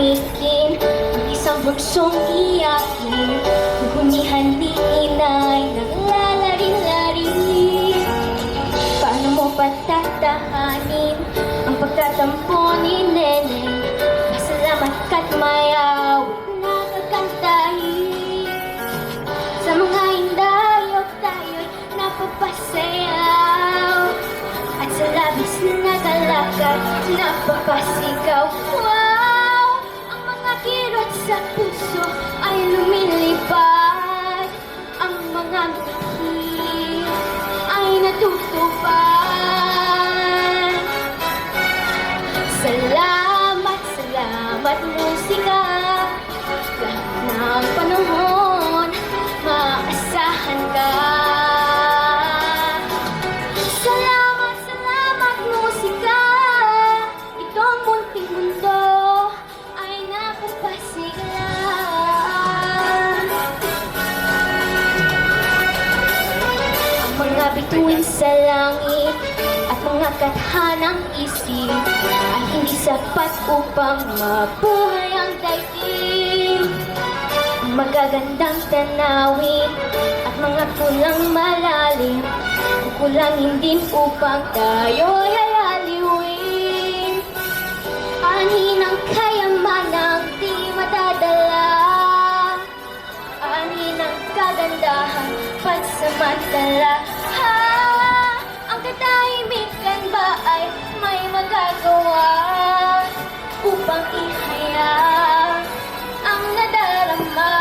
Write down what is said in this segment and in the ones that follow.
tahimikin ang isang bunsong iyakin. Humihan ni inay naglalari-lari. Paano mo patatahanin ang pagtatampo ni Neneng? Pasalamat ka't may awit na kakantahin. Sa mga indayog tayo'y napapasayaw, at sa labis na galakad napapasigaw. Wow! Ang mga kirot sa puso ay lumilipad, ang mga ngiti ay natutupad. Salamat, salamat musika. Lahat ng panahon maasahan ka. Salamat, salamat musika. Itong munting mundo ay napapasigla. Ang mga bituin sa langit at mga kathanang isip ay hindi sapat upang mabuhay ang daigdig. Magagandang tanawin at mga kulang malalim, kukulangin din upang tayo'y ayaliwin. Ani ng kayamanang di madadala, ani ng kagandahan pansamantala. Ha! Ang katahimikan ba ay may magagawa upang ihayag ang nadarama?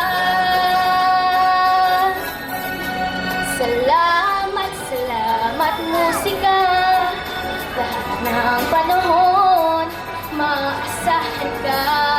Salamat, salamat musika. Lahat ng panahon maasahan ka.